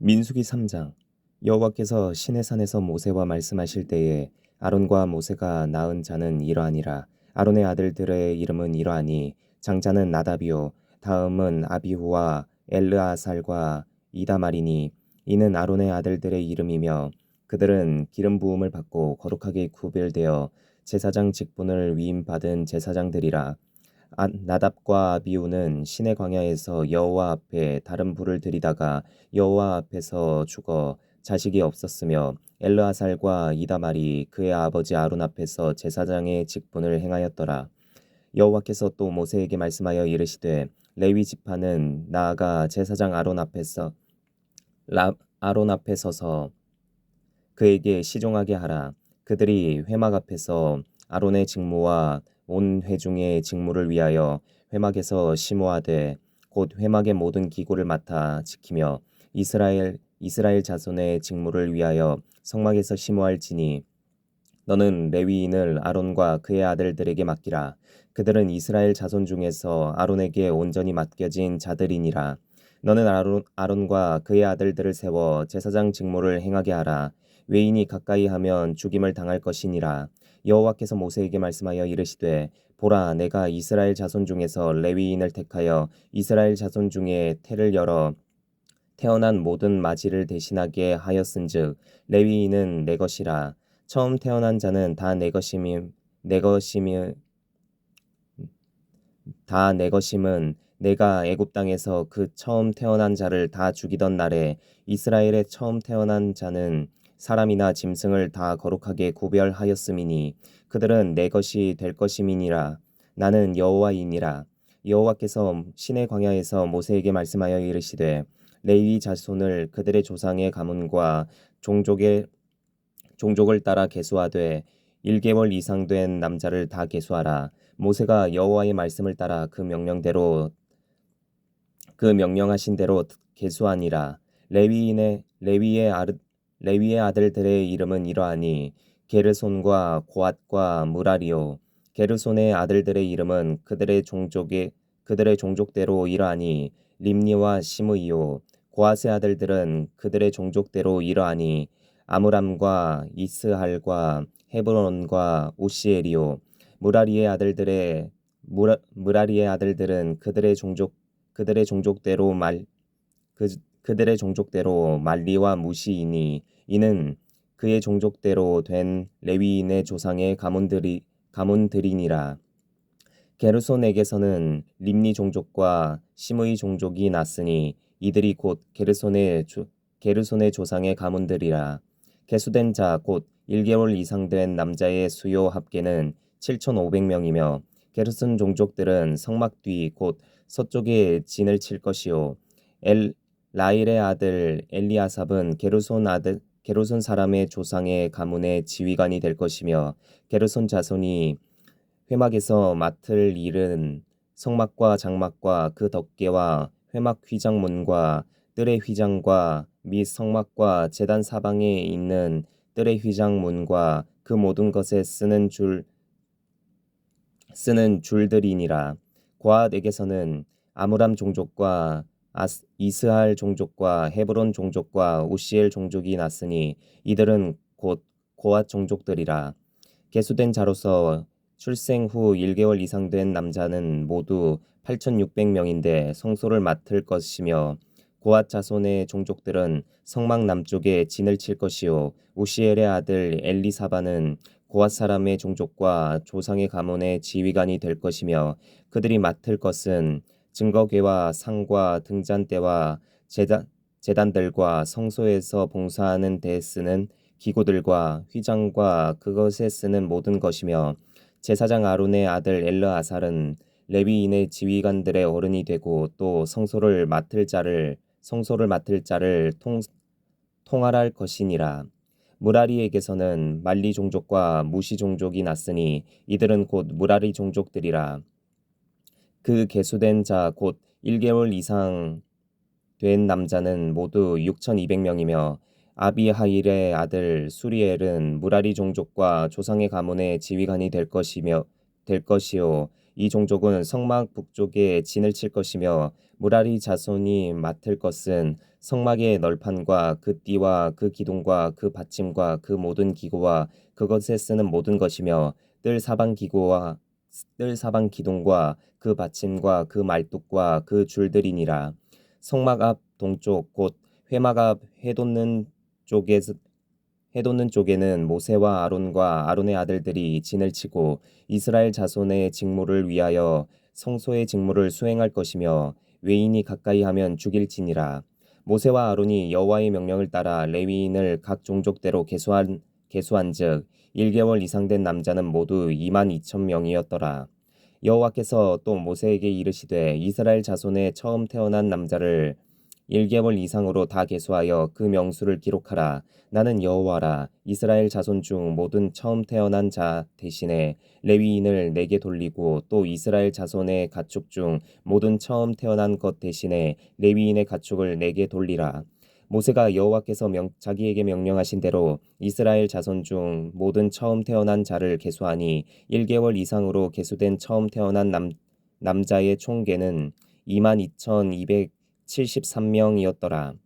민수기 3장. 여호와께서 시내산에서 모세와 말씀하실 때에 아론과 모세가 낳은 자는 이러하니라. 아론의 아들들의 이름은 이러하니 장자는 나답이요 다음은 아비후와 엘르아살과 이다말이니 이는 아론의 아들들의 이름이며 그들은 기름 부음을 받고 거룩하게 구별되어 제사장 직분을 위임받은 제사장들이라. 나답과 아비후는 시내 광야에서 여호와 앞에 다른 불을 들이다가 여호와 앞에서 죽어 자식이 없었으며 엘르아살과 이다말이 그의 아버지 아론 앞에서 제사장의 직분을 행하였더라. 여호와께서 또 모세에게 말씀하여 이르시되 레위 지파는 나아가 제사장 아론 앞에 서서 그에게 시종하게 하라. 그들이 회막 앞에서 아론의 직무와 온 회중의 직무를 위하여 회막에서 심호하되 곧 회막의 모든 기구를 맡아 지키며 이스라엘 자손의 직무를 위하여 성막에서 심호할지니 너는 레위인을 아론과 그의 아들들에게 맡기라. 그들은 이스라엘 자손 중에서 아론에게 온전히 맡겨진 자들이니라. 너는 아론과 그의 아들들을 세워 제사장 직무를 행하게 하라. 외인이 가까이 하면 죽임을 당할 것이니라. 여호와께서 모세에게 말씀하여 이르시되 보라 내가 이스라엘 자손 중에서 레위인을 택하여 이스라엘 자손 중에 태를 열어 태어난 모든 마지를 대신하게 하였은즉 레위인은 내 것이라. 처음 태어난 자는 다 내 것임은 내가 애굽 땅에서 그 처음 태어난 자를 다 죽이던 날에 이스라엘의 처음 태어난 자는 사람이나 짐승을 다 거룩하게 구별하였음이니 그들은 내 것이 될 것임이니라. 나는 여호와이니라. 여호와께서 시내 광야에서 모세에게 말씀하여 이르시되 레위 자손을 그들의 조상의 가문과 종족을 따라 계수하되 1개월 이상 된 남자를 다 계수하라. 모세가 여호와의 말씀을 따라 그 명령하신 대로 계수하니라. 레위의 아들들의 이름은 이러하니 게르손과 고앗과 무라리요. 게르손의 아들들의 이름은 그들의 종족대로 이러하니 림니와 시므이요. 고앗의 아들들은 그들의 종족대로 이러하니 아므람과 이스할과 헤브론과 우시엘이요. 무라리의 아들들은 그들의 종족대로 말리와 무시이니 이는 그의 종족대로 된 레위인의 조상의 가문들이니라. 게르손에게서는 림니 종족과 심의 종족이 났으니 이들이 곧 게르손의 조상의 가문들이라. 계수된 자 곧 1개월 이상 된 남자의 수요 합계는 7,500명이며 게르손 종족들은 성막 뒤 곧 서쪽에 진을 칠 것이요 라일의 아들 엘리아삽은 게르손 사람의 조상의 가문의 지휘관이 될 것이며 게르손 자손이 회막에서 맡을 일은 성막과 장막과 그 덮개와 회막 휘장문과 뜰의 휘장과 및 성막과 제단 사방에 있는 뜰의 휘장문과 그 모든 것에 쓰는 줄들이니라. 고앗에게서는 아므람 종족과 이스할 종족과 헤브론 종족과 우시엘 종족이 났으니 이들은 곧 고앗 종족들이라. 계수된 자로서 출생 후 1개월 이상 된 남자는 모두 8,600명인데 성소를 맡을 것이며 고앗 자손의 종족들은 성막 남쪽에 진을 칠 것이요 우시엘의 아들 엘리사바는 고앗 사람의 종족과 조상의 가문의 지휘관이 될 것이며 그들이 맡을 것은 증거궤와 상과 등잔대와 제단들과 성소에서 봉사하는 데 쓰는 기구들과 휘장과 그것에 쓰는 모든 것이며 제사장 아론의 아들 엘르아살은 레위인의 지휘관들의 어른이 되고 또 성소를 맡을 자를 통할할 것이니라. 무라리에게서는 말리 종족과 무시 종족이 났으니 이들은 곧 무라리 종족들이라. 그 계수된 자 곧 1개월 이상 된 남자는 모두 6,200명이며 아비하일의 아들 수리엘은 무라리 종족과 조상의 가문의 지휘관이 될 것이요 이 종족은 성막 북쪽에 진을 칠 것이며 무라리 자손이 맡을 것은 성막의 널판과 그 띠와 그 기둥과 그 받침과 그 모든 기구와 그것에 쓰는 모든 것이며 뜰 사방 기둥과 그 받침과 그 말뚝과 그 줄들이니라. 성막 앞 동쪽 곧 회막 앞 해돋는 쪽에는 모세와 아론과 아론의 아들들이 진을 치고 이스라엘 자손의 직무를 위하여 성소의 직무를 수행할 것이며 외인이 가까이 하면 죽일지니라. 모세와 아론이 여호와의 명령을 따라 레위인을 각 종족대로 계수한즉 1개월 이상 된 남자는 모두 22,000명이었더라. 여호와께서 또 모세에게 이르시되 이스라엘 자손의 처음 태어난 남자를 1개월 이상으로 다 계수하여 그 명수를 기록하라. 나는 여호와라. 이스라엘 자손 중 모든 처음 태어난 자 대신에 레위인을 내게 돌리고 또 이스라엘 자손의 가축 중 모든 처음 태어난 것 대신에 레위인의 가축을 내게 돌리라. 모세가 여호와께서 자기에게 명령하신 대로 이스라엘 자손 중 모든 처음 태어난 자를 계수하니 1개월 이상으로 계수된 처음 태어난 남자의 총계는 22,273명이었더라.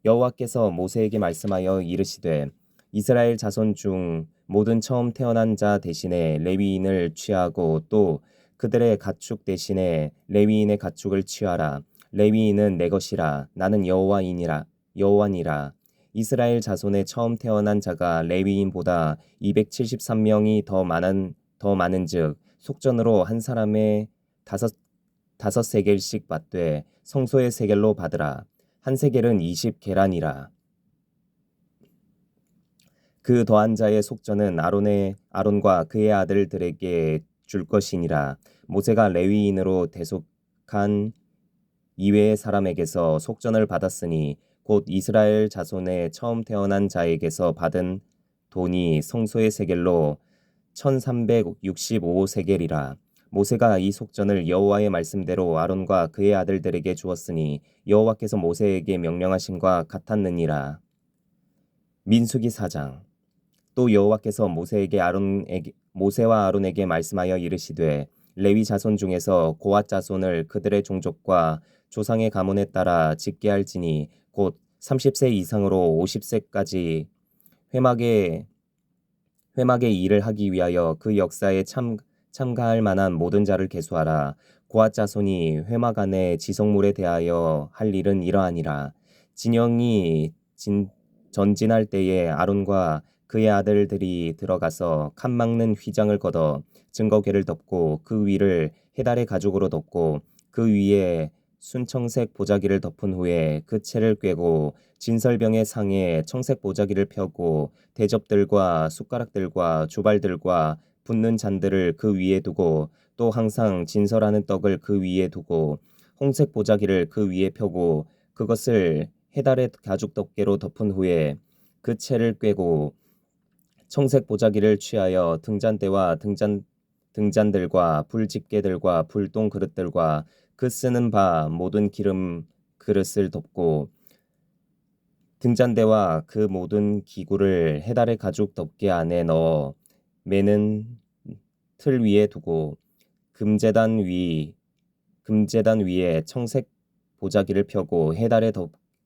여호와께서 모세에게 말씀하여 이르시되 이스라엘 자손 중 모든 처음 태어난 자 대신에 레위인을 취하고 또 그들의 가축 대신에 레위인의 가축을 취하라. 레위인은 내 것이라. 나는 여호와니라. 이스라엘 자손의 처음 태어난 자가 레위인보다 273명이 더 많은즉 속전으로 한 사람의 다섯 세겔씩 받되 성소의 세겔로 받으라. 한 세겔은 20계란이라. 그 더한 자의 속전은 아론과 그의 아들들에게 줄 것이니라. 모세가 레위인으로 대속한 이외의 사람에게서 속전을 받았으니 곧 이스라엘 자손의 처음 태어난 자에게서 받은 돈이 성소의 세겔로 1365세겔이라. 모세가 이 속전을 여호와의 말씀대로 아론과 그의 아들들에게 주었으니 여호와께서 모세에게 명령하심과 같았느니라. 민수기 4장. 또 여호와께서 모세와 아론에게 말씀하여 이르시되 레위 자손 중에서 고앗 자손을 그들의 종족과 조상의 가문에 따라 짓게 할지니 곧 30세 이상으로 50세까지 회막의 일을 하기 위하여 그 역사에 참가할 만한 모든 자를 계수하라. 고앗 자손이 회막 안에 지성물에 대하여 할 일은 이러하니라. 진영이 전진할 때에 아론과 그의 아들들이 들어가서 칸 막는 휘장을 걷어 증거궤를 덮고 그 위를 해달의 가죽으로 덮고 그 위에 순청색 보자기를 덮은 후에 그 채를 꿰고 진설병의 상에 청색 보자기를 펴고 대접들과 숟가락들과 주발들과 붓는 잔들을 그 위에 두고 또 항상 진설하는 떡을 그 위에 두고 홍색 보자기를 그 위에 펴고 그것을 해달의 가죽 덮개로 덮은 후에 그 채를 꿰고 청색 보자기를 취하여 등잔대와 등잔들과 불집게들과 불똥 그릇들과 그 쓰는 바 모든 기름 그릇을 덮고 등잔대와 그 모든 기구를 해달의 가죽 덮개 안에 넣어 매는 틀 위에 두고 금제단 위에 청색 보자기를 펴고 해달의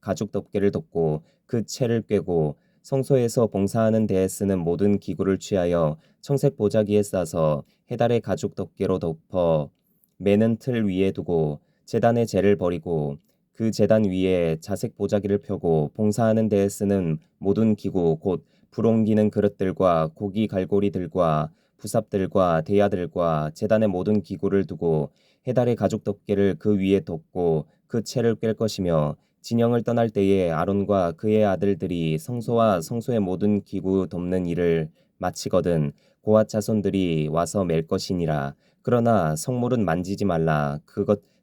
가죽 덮개를 덮고 그 채를 꿰고 성소에서 봉사하는 데에 쓰는 모든 기구를 취하여 청색 보자기에 싸서 해달의 가죽 덮개로 덮어 매는 틀 위에 두고 제단의 재를 버리고 그 제단 위에 자색 보자기를 펴고 봉사하는 데에 쓰는 모든 기구 곧 불 옮기는 그릇들과 고기 갈고리들과 부삽들과 대야들과 제단의 모든 기구를 두고 해달의 가죽 덮개를 그 위에 덮고 그 채를 꿰 것이며 진영을 떠날 때에 아론과 그의 아들들이 성소와 성소의 모든 기구 덮는 일을 마치거든 고앗 자손들이 와서 맬 것이니라. 그러나 성물은 만지지 말라.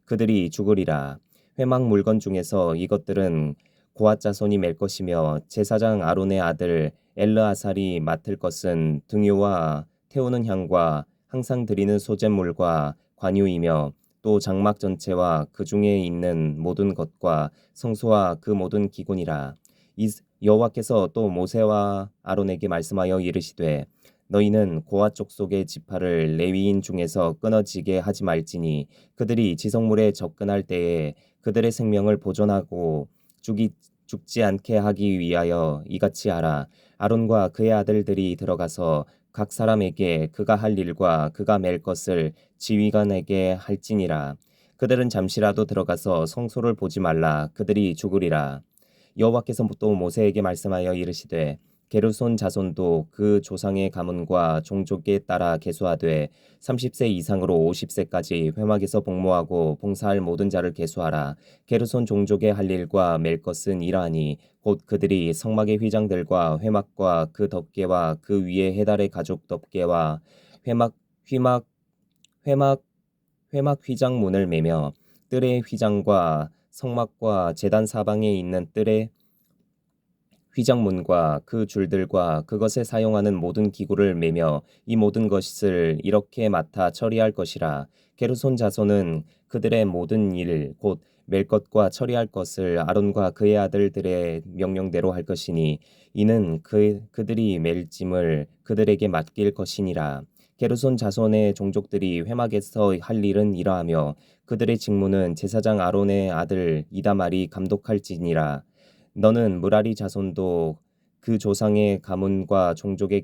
그들이 죽으리라. 회막 물건 중에서 이것들은 고앗 자손이 맬 것이며 제사장 아론의 아들 엘르아살이 맡을 것은 등유와 태우는 향과 항상 드리는 소제물과 관유이며 또 장막 전체와 그 중에 있는 모든 것과 성소와 그 모든 기구니라. 여호와께서 또 모세와 아론에게 말씀하여 이르시되 너희는 고아 족속의 지파를 레위인 중에서 끊어지게 하지 말지니 그들이 지성물에 접근할 때에 그들의 생명을 보존하고 죽지 않게 하기 위하여 이같이 하라. 아론과 그의 아들들이 들어가서 각 사람에게 그가 할 일과 그가 맬 것을 지휘관에게 할지니라. 그들은 잠시라도 들어가서 성소를 보지 말라. 그들이 죽으리라. 여호와께서 또 모세에게 말씀하여 이르시되 게르손 자손도 그 조상의 가문과 종족에 따라 계수하되 30세 이상으로 50세까지 회막에서 복무하고 봉사할 모든 자를 계수하라. 게르손 종족의 할 일과 맬 것은 이러하니 곧 그들이 성막의 휘장들과 회막과 그 덮개와 그 위에 해달의 가죽 덮개와 회막 휘막 회막 회막 휘장문을 매며 뜰의 휘장과 성막과 제단 사방에 있는 뜰의 휘장문과 그 줄들과 그것에 사용하는 모든 기구를 매며 이 모든 것을 이렇게 맡아 처리할 것이라. 게르손 자손은 그들의 모든 일 곧 맬 것과 처리할 것을 아론과 그의 아들들의 명령대로 할 것이니 이는 그들이 맬 짐을 그들에게 맡길 것이니라. 게르손 자손의 종족들이 회막에서 할 일은 이러하며 그들의 직무는 제사장 아론의 아들 이다말이 감독할지니라. 너는 무라리 자손도 그 조상의 가문과 종족에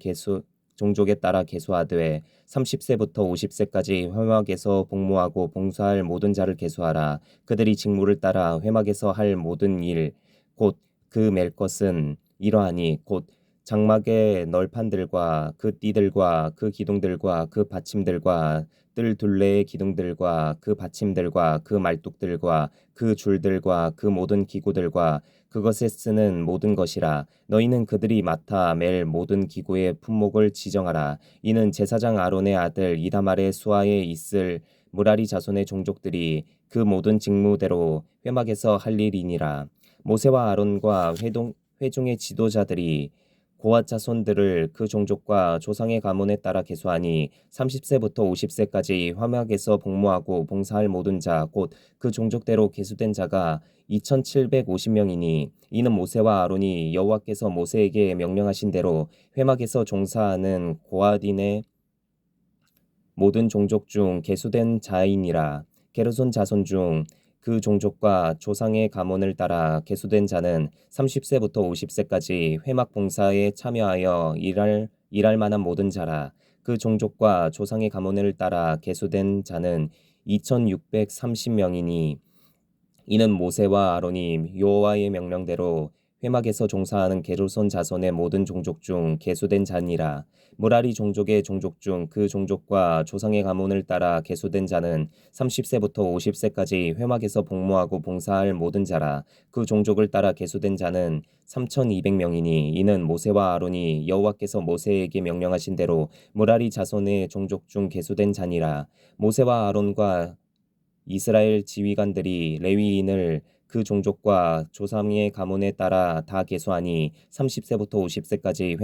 따라 계수하되 30세부터 50세까지 회막에서 복무하고 봉사할 모든 자를 계수하라. 그들이 직무를 따라 회막에서 할 모든 일 곧 그 맬 것은 이러하니 곧 장막의 널판들과 그 띠들과 그 기둥들과 그 받침들과 뜰 둘레의 기둥들과 그 받침들과 그 말뚝들과 그 줄들과 그 모든 기구들과 그것에 쓰는 모든 것이라. 너희는 그들이 맡아 맬 모든 기구의 품목을 지정하라. 이는 제사장 아론의 아들 이다말의 수하에 있을 무라리 자손의 종족들이 그 모든 직무대로 회막에서 할 일이니라. 모세와 아론과 회중의 지도자들이 고앗 자손들을 그 종족과 조상의 가문에 따라 계수하니 30세부터 50세까지 회막에서 복무하고 봉사할 모든 자 곧 그 종족대로 계수된 자가 2,750명이니 이는 모세와 아론이 여호와께서 모세에게 명령하신 대로 회막에서 종사하는 고앗인의 모든 종족 중 계수된 자이니라. 게르손 자손 중 그 종족과 조상의 가문을 따라 계수된 자는 30세부터 50세까지 회막 봉사에 참여하여 일할 만한 모든 자라. 그 종족과 조상의 가문을 따라 계수된 자는 2,630명이니 이는 모세와 아론이 여호와의 명령대로 회막에서 종사하는 게르손 자손의 모든 종족 중 계수된 자니라. 무라리 종족의 종족 중 그 종족과 조상의 가문을 따라 계수된 자는 30세부터 50세까지 회막에서 복무하고 봉사할 모든 자라. 그 종족을 따라 계수된 자는 3,200명이니 이는 모세와 아론이 여호와께서 모세에게 명령하신 대로 무라리 자손의 종족 중 계수된 자니라. 모세와 아론과 이스라엘 지휘관들이 레위인을 그 종족과 조상의 가문에 따라 다 계수하니 30세부터 50세까지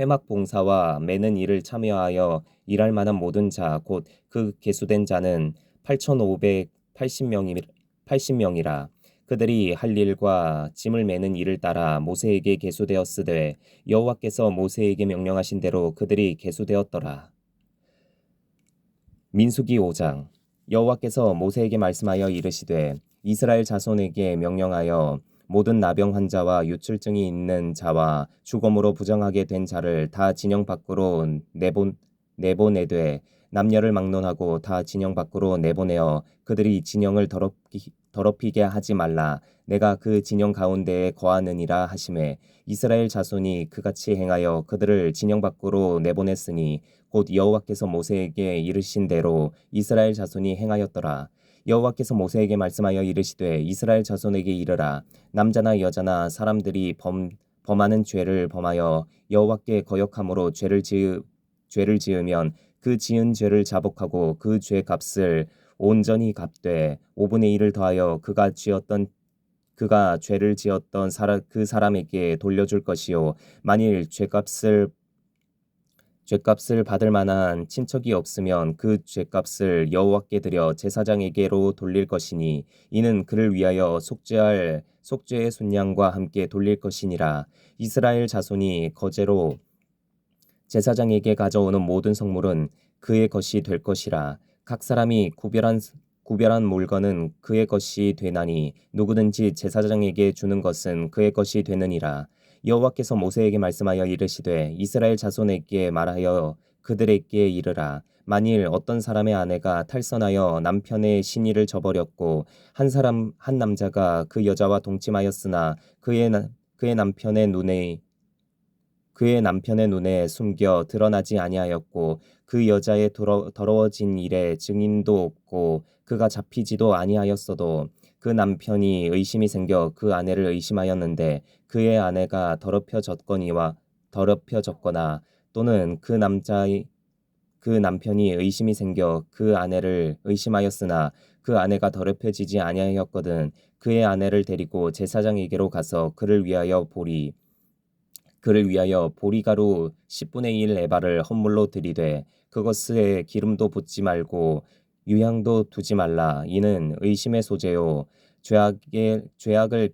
회막 봉사와 매는 일을 참여하여 일할 만한 모든 자 곧 그 계수된 자는 8,580명이라. 그들이 할 일과 짐을 매는 일을 따라 모세에게 계수되었으되 여호와께서 모세에게 명령하신 대로 그들이 계수되었더라. 민수기 5장. 여호와께서 모세에게 말씀하여 이르시되 이스라엘 자손에게 명령하여 모든 나병 환자와 유출증이 있는 자와 죽음으로 부정하게 된 자를 다 진영 밖으로 내보내되 남녀를 막론하고 다 진영 밖으로 내보내어 그들이 진영을 더럽히게 하지 말라. 내가 그 진영 가운데에 거하느니라 하시매 이스라엘 자손이 그같이 행하여 그들을 진영 밖으로 내보냈으니 곧 여호와께서 모세에게 이르신 대로 이스라엘 자손이 행하였더라. 여호와께서 모세에게 말씀하여 이르시되 이스라엘 자손에게 이르라. 남자나 여자나 사람들이 범하는 죄를 범하여 여호와께 거역함으로 죄를 지으면 그 지은 죄를 자복하고 그 죄 값을 온전히 갚되 5분의 1을 더하여 그가 죄를 지었던 그 사람에게 돌려줄 것이요 만일 죄값을 받을 만한 친척이 없으면 그 죄값을 여호와께 드려 제사장에게로 돌릴 것이니 이는 그를 위하여 속죄의 순양과 함께 돌릴 것이니라. 이스라엘 자손이 거제로 제사장에게 가져오는 모든 성물은 그의 것이 될 것이라. 각 사람이 구별한 물건은 그의 것이 되나니 누구든지 제사장에게 주는 것은 그의 것이 되느니라. 여호와께서 모세에게 말씀하여 이르시되 이스라엘 자손에게 말하여 그들에게 이르라. 만일 어떤 사람의 아내가 탈선하여 남편의 신의를 저버렸고 한 남자가 그 여자와 동침하였으나 그의 남편의 눈에 숨겨 드러나지 아니하였고 그 여자의 더러워진 일에 증인도 없고 그가 잡히지도 아니하였어도 그 남편이 의심이 생겨 그 아내를 의심하였는데 그의 아내가 더럽혀졌거나 또는 그 남편이 의심이 생겨 그 아내를 의심하였으나 그 아내가 더럽혀지지 아니하였거든 그의 아내를 데리고 제사장에게로 가서 그를 위하여 보리가루 10분의 1 에바를 헌물로 드리되 그것에 기름도 붓지 말고 유향도 두지 말라. 이는 의심의 소재요 죄악을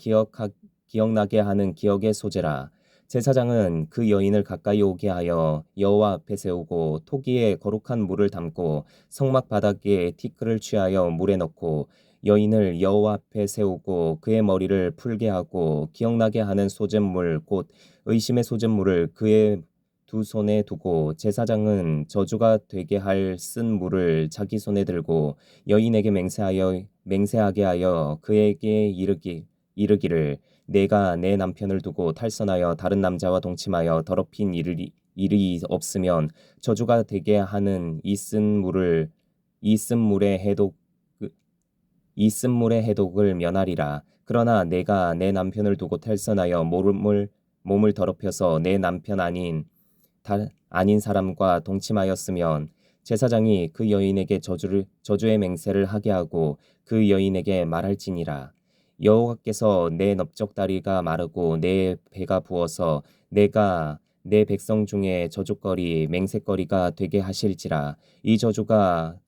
기억나게 하는 기억의 소재라. 제사장은 그 여인을 가까이 오게 하여 여호와 앞에 세우고 토기에 거룩한 물을 담고 성막 바닥에 티끌을 취하여 물에 넣고 여인을 여호와 앞에 세우고 그의 머리를 풀게 하고 기억나게 하는 소재물 곧 의심의 소재물을 그의 두 손에 두고 제사장은 저주가 되게 할 쓴 물을 자기 손에 들고 여인에게 맹세하게 하여 그에게 이르기를 내가 내 남편을 두고 탈선하여 다른 남자와 동침하여 더럽힌 일이 없으면 저주가 되게 하는 이 쓴 물의 해독을 면하리라. 그러나 내가 내 남편을 두고 탈선하여 몸을 더럽혀서 내 남편 아닌 사람과 동침하였으면 제사장이 그 여인에게 저주의 맹세를 하게 하고 그 여인에게 말할지니라. 여호와께서 내 넓적다리가 마르고 내 배가 부어서 내가 내 백성 중에 저주거리 맹세거리가 되게 하실지라. 이 저주가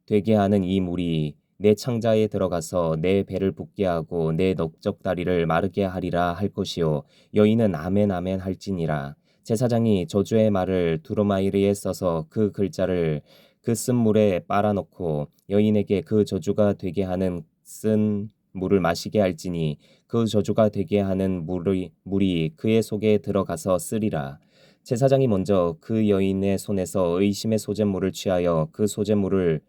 되게 하는 이 물이 내 창자에 들어가서 내 배를 붓게 하고 내 넓적다리를 마르게 하리라 할 것이요 여인은 아멘 아멘 할지니라. 제사장이 저주의 말을 두루마리에 써서 그 글자를 그 쓴 물에 빨아넣고 여인에게 그 저주가 되게 하는 쓴 물을 마시게 할지니 그 저주가 되게 하는 물이 그의 속에 들어가서 쓰리라. 제사장이 먼저 그 여인의 손에서 의심의 소재물을 취하여 그 소재물을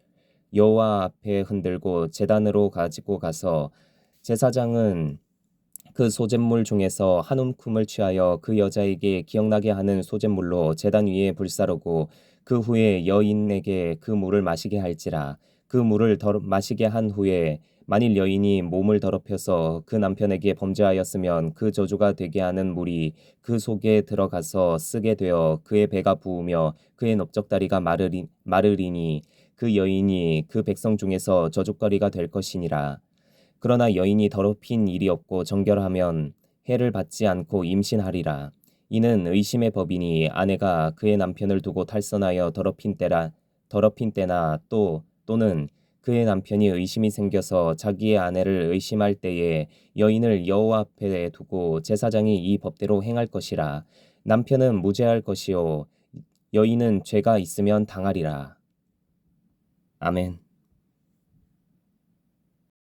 여호와 앞에 흔들고 제단으로 가지고 가서 제사장은 그 소재물 중에서 한 움큼을 취하여 그 여자에게 기억나게 하는 소재물로 제단 위에 불사르고 그 후에 여인에게 그 물을 마시게 할지라. 그 물을 마시게 한 후에 만일 여인이 몸을 더럽혀서 그 남편에게 범죄하였으면 그 저주가 되게 하는 물이 그 속에 들어가서 쓰게 되어 그의 배가 부으며 그의 넓적다리가 마르리니 그 여인이 그 백성 중에서 저주거리가 될 것이니라. 그러나 여인이 더럽힌 일이 없고 정결하면 해를 받지 않고 임신하리라. 이는 의심의 법이니 아내가 그의 남편을 두고 탈선하여 더럽힌 때나 또는 그의 남편이 의심이 생겨서 자기의 아내를 의심할 때에 여인을 여호와 앞에 두고 제사장이 이 법대로 행할 것이라. 남편은 무죄할 것이요 여인은 죄가 있으면 당하리라. 아멘.